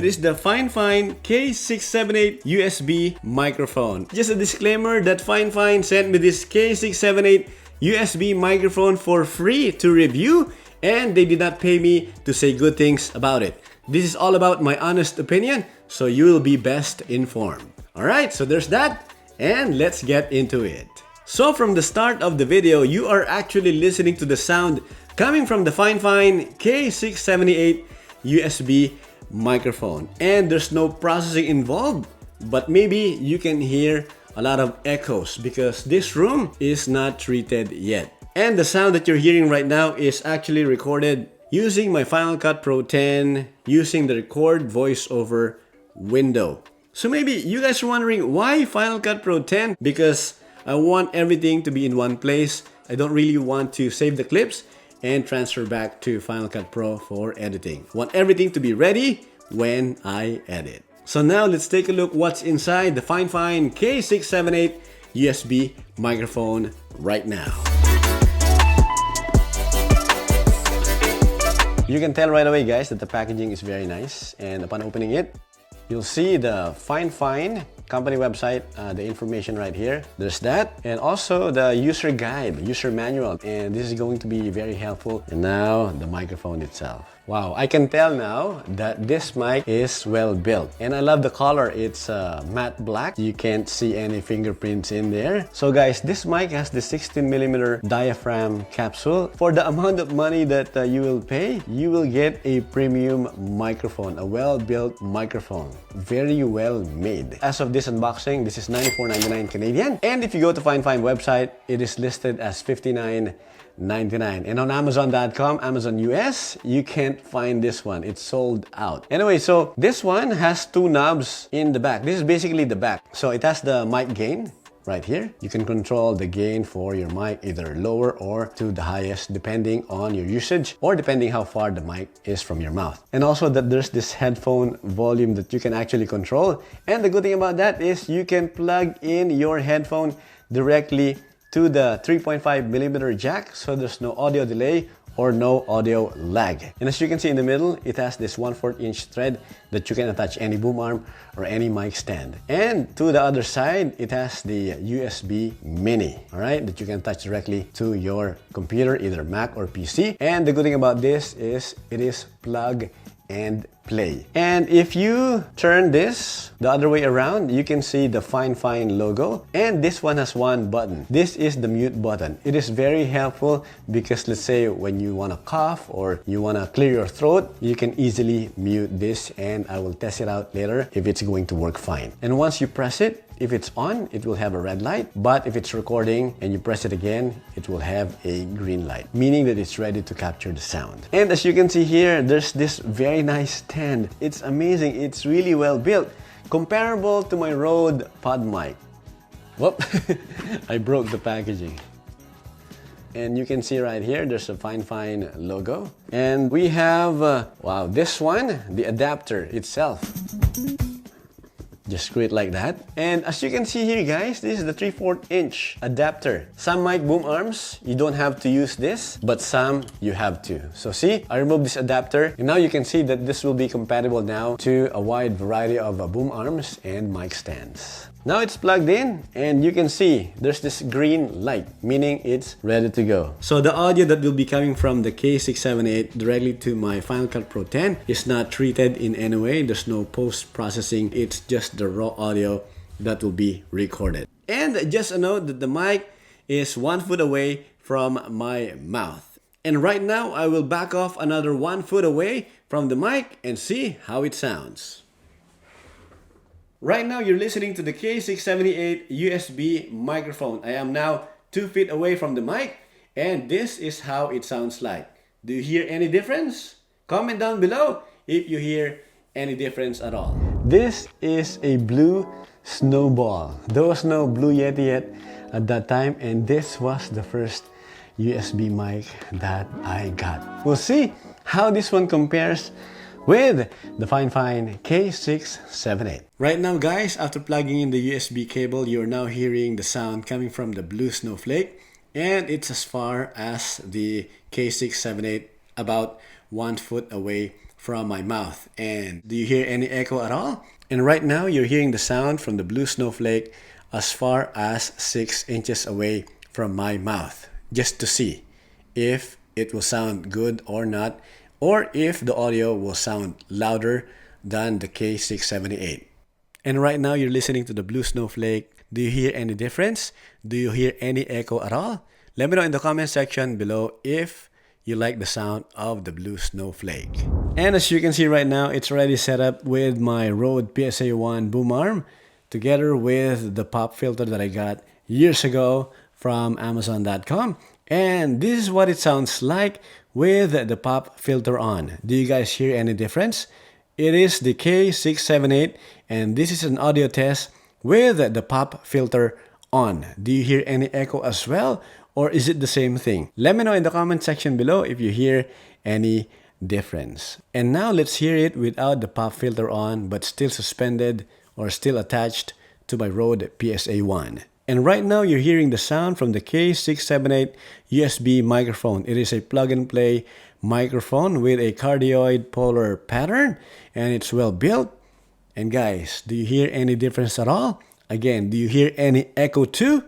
it is the FIFINE K678 USB microphone. Just a disclaimer that FIFINE sent me this K678 USB microphone for free to review, and they did not pay me to say good things about it. This is all about my honest opinion, so you will be best informed. Alright, so there's that, and let's get into it. So from the start of the video, you are actually listening to the sound coming from the FIFINE K678 USB microphone. And there's no processing involved, but maybe you can hear a lot of echoes because this room is not treated yet. And the sound that you're hearing right now is actually recorded using my Final Cut Pro 10 using the record voiceover window. So maybe you guys are wondering why Final Cut Pro 10? Because I want everything to be in one place. I don't really want to save the clips and transfer back to Final Cut Pro for editing. I want everything to be ready when I edit. So now let's take a look what's inside the FIFINE K678 USB microphone right now. You can tell right away, guys, that the packaging is very nice, and upon opening it, you'll see the FIFINE company website, the information right here. There's that, and also the user guide, user manual, and this is going to be very helpful. And now the microphone itself. Wow, I can tell now that this mic is well built, and I love the color. It's matte black. You can't see any fingerprints in there. So guys, this mic has the 16mm diaphragm capsule. For the amount of money that you will pay, you will get a premium microphone, a well-built microphone, very well made. As of this unboxing, this is $94.99 Canadian, and if you go to FIFINE website, it is listed as $59.99. And on Amazon.com, Amazon US, you can't find this one. It's sold out. Anyway, so this one has two knobs in the back. This is basically the back. So it has the mic gain right here. You can control the gain for your mic either lower or to the highest depending on your usage or depending how far the mic is from your mouth. And also that there's this headphone volume that you can actually control. And the good thing about that is you can plug in your headphone directly to the 3.5mm jack, so there's no audio delay or no audio lag. And as you can see in the middle, it has this 1/4 inch thread that you can attach any boom arm or any mic stand. And to the other side, it has the USB mini, all right, that you can attach directly to your computer, either Mac or PC. And the good thing about this is it is plug and play. And if you turn this the other way around, you can see the FIFINE logo, and this one has one button. This is the mute button. It is very helpful because let's say when you want to cough or you want to clear your throat, you can easily mute this, and I will test it out later if it's going to work fine. And once you press it, if it's on, it will have a red light, but if it's recording and you press it again, it will have a green light, meaning that it's ready to capture the sound. And as you can see here, there's this very nice stand. It's amazing. It's really well built, comparable to my Rode Pod mic. Whoop, I broke the packaging. And you can see right here, there's a FIFINE logo. And we have, wow, this one, the adapter itself. Just screw it like that. And as you can see here, guys, this is the 3/4 inch adapter. Some mic boom arms, you don't have to use this, but some you have to. So see, I removed this adapter, and now you can see that this will be compatible now to a wide variety of boom arms and mic stands. Now it's plugged in, and you can see there's this green light, meaning it's ready to go. So the audio that will be coming from the K678 directly to my Final Cut Pro 10 is not treated in any way. There's no post-processing. It's just the raw audio that will be recorded. And just a note that the mic is 1 foot away from my mouth. And right now, I will back off another 1 foot away from the mic and see how it sounds. Right now, you're listening to the K678 USB microphone. I am now 2 feet away from the mic, and this is how it sounds like. Do you hear any difference? Comment down below if you hear any difference at all. This is a blue snowball. There was no Blue Yeti yet at that time, and this was the first USB mic that I got. We'll see how this one compares with the FIFINE K678. Right now, guys, after plugging in the USB cable, you're now hearing the sound coming from the blue snowflake, and it's as far as the K678, about 1 foot away from my mouth. And do you hear any echo at all? And right now, you're hearing the sound from the blue snowflake as far as 6 inches away from my mouth, just to see if it will sound good or not, or if the audio will sound louder than the K678. And right now, you're listening to the blue snowflake. Do you hear any difference? Do you hear any echo at all? Let me know in the comment section below if you like the sound of the blue snowflake. And as you can see right now, it's already set up with my Rode PSA1 boom arm together with the pop filter that I got years ago from Amazon.com. And this is what it sounds like with the pop filter on. Do you guys hear any difference? It is the K678 and this is an audio test with the pop filter on. Do you hear any echo as well? Or is it the same thing? Let me know in the comment section below if you hear any difference. And now let's hear it without the pop filter on but still suspended or still attached to my Rode PSA1. And right now you're hearing the sound from the K678 USB microphone. It is a plug-and-play microphone with a cardioid polar pattern and it's well built. And guys, do you hear any difference at all? Again, do you hear any echo too?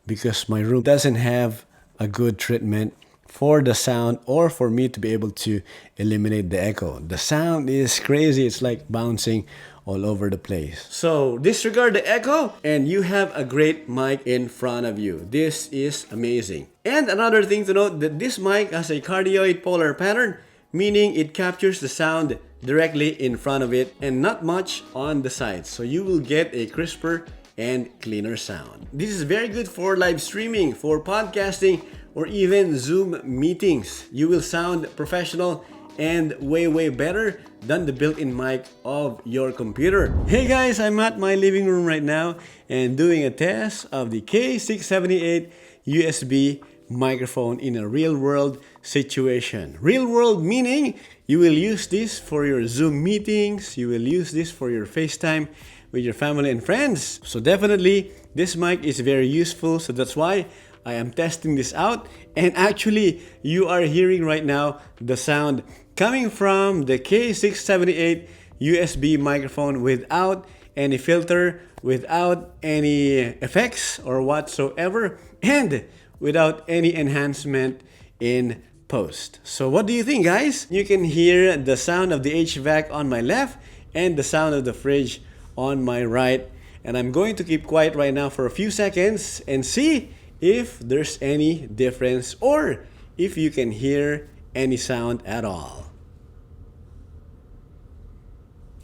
Because my room doesn't have a good treatment for the sound or for me to be able to eliminate the echo. The sound is crazy. It's like bouncing all over the place. So disregard the echo and you have a great mic in front of you. This is amazing. And another thing to note that this mic has a cardioid polar pattern, meaning it captures the sound directly in front of it and not much on the sides. So you will get a crisper and cleaner sound. This is very good for live streaming, for podcasting, or even Zoom meetings. You will sound professional and way better than the built-in mic of your computer. Hey guys, I'm at my living room right now and doing a test of the K678 USB microphone in a real-world situation. Real-world meaning you will use this for your Zoom meetings, you will use this for your FaceTime with your family and friends. So definitely this mic is very useful, so that's why I am testing this out. And actually you are hearing right now the sound coming from the K678 USB microphone without any filter, without any effects or whatsoever, and without any enhancement in post. So what do you think, guys? You can hear the sound of the HVAC on my left and the sound of the fridge on my right. And I'm going to keep quiet right now for a few seconds and see if there's any difference or if you can hear any sound at all.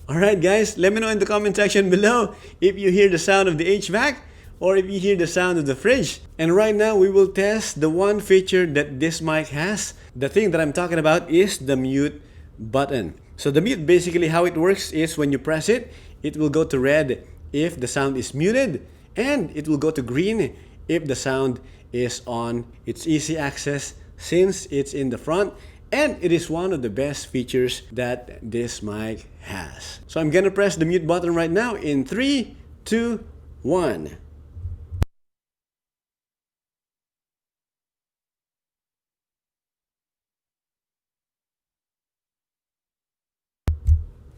Alright guys, let me know in the comment section below if you hear the sound of the HVAC or if you hear the sound of the fridge. And right now we will test the one feature that this mic has. The thing that I'm talking about is the mute button. So the mute, basically how it works is when you press it, it will go to red if the sound is muted and it will go to green if the sound is on. It's easy access since it's in the front and it is one of the best features that this mic has. So I'm gonna press the mute button right now in 3, 2, 1.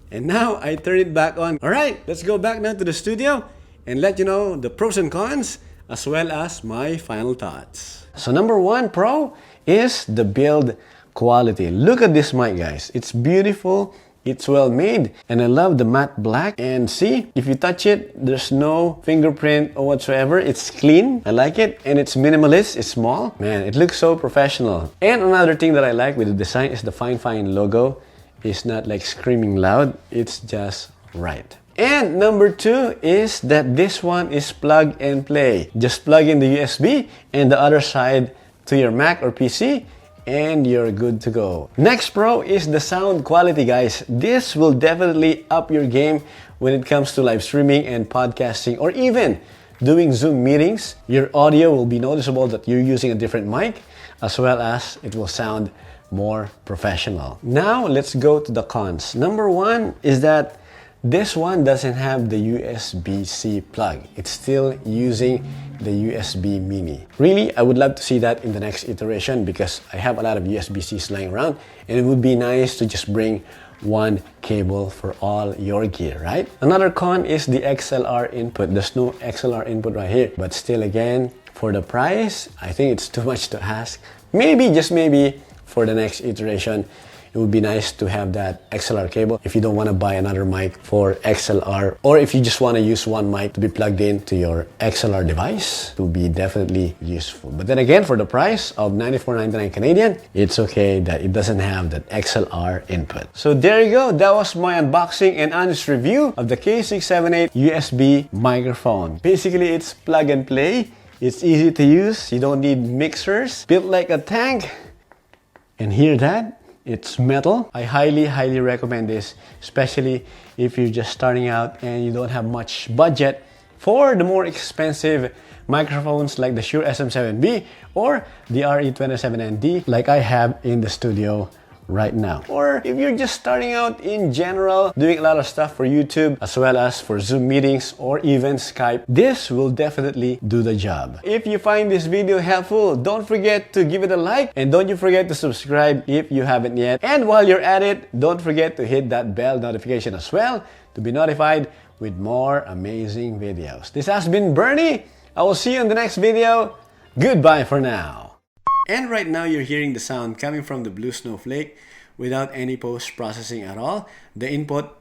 And now I turn it back on. Alright, let's go back now to the studio and let you know the pros and cons as well as my final thoughts. So number one pro is the build quality. Look at this mic, guys. It's beautiful, it's well made, and I love the matte black. And see, if you touch it, there's no fingerprint or whatsoever. It's clean, I like it, and it's minimalist, it's small. Man, it looks so professional. And another thing that I like with the design is the FIFINE logo. It's not like screaming loud, it's just right. And number two is that this one is plug and play. Just plug in the USB and the other side to your Mac or PC and you're good to go. Next pro is the sound quality, guys. This will definitely up your game when it comes to live streaming and podcasting or even doing Zoom meetings. Your audio will be noticeable that you're using a different mic as well as it will sound more professional. Now let's go to the cons. Number one is that this one doesn't have the USB-C plug. It's still using the USB mini. Really, I would love to see that in the next iteration because I have a lot of USB-Cs lying around and it would be nice to just bring one cable for all your gear, right? Another con is the XLR input. There's no XLR input right here, but still again, for the price, I think it's too much to ask. Maybe, just maybe, for the next iteration, it would be nice to have that XLR cable if you don't want to buy another mic for XLR, or if you just want to use one mic to be plugged in to your XLR device. It would be definitely useful. But then again, for the price of $94.99 Canadian, it's okay that it doesn't have that XLR input. So there you go. That was my unboxing and honest review of the K678 USB microphone. Basically, it's plug and play. It's easy to use. You don't need mixers. Built like a tank. And hear that? It's metal. I highly recommend this, especially if you're just starting out and you don't have much budget for the more expensive microphones like the Shure SM7B or the RE27ND like I have in the studio right now. Or if you're just starting out in general, doing a lot of stuff for YouTube as well as for Zoom meetings or even Skype, this will definitely do the job. If you find this video helpful, don't forget to give it a like, and don't you forget to subscribe if you haven't yet. And while you're at it, don't forget to hit that bell notification as well to be notified with more amazing videos. This has been Bernie. I will see you in the next video. Goodbye for now. And right now you're hearing the sound coming from the Blue Snowflake without any post-processing at all. The input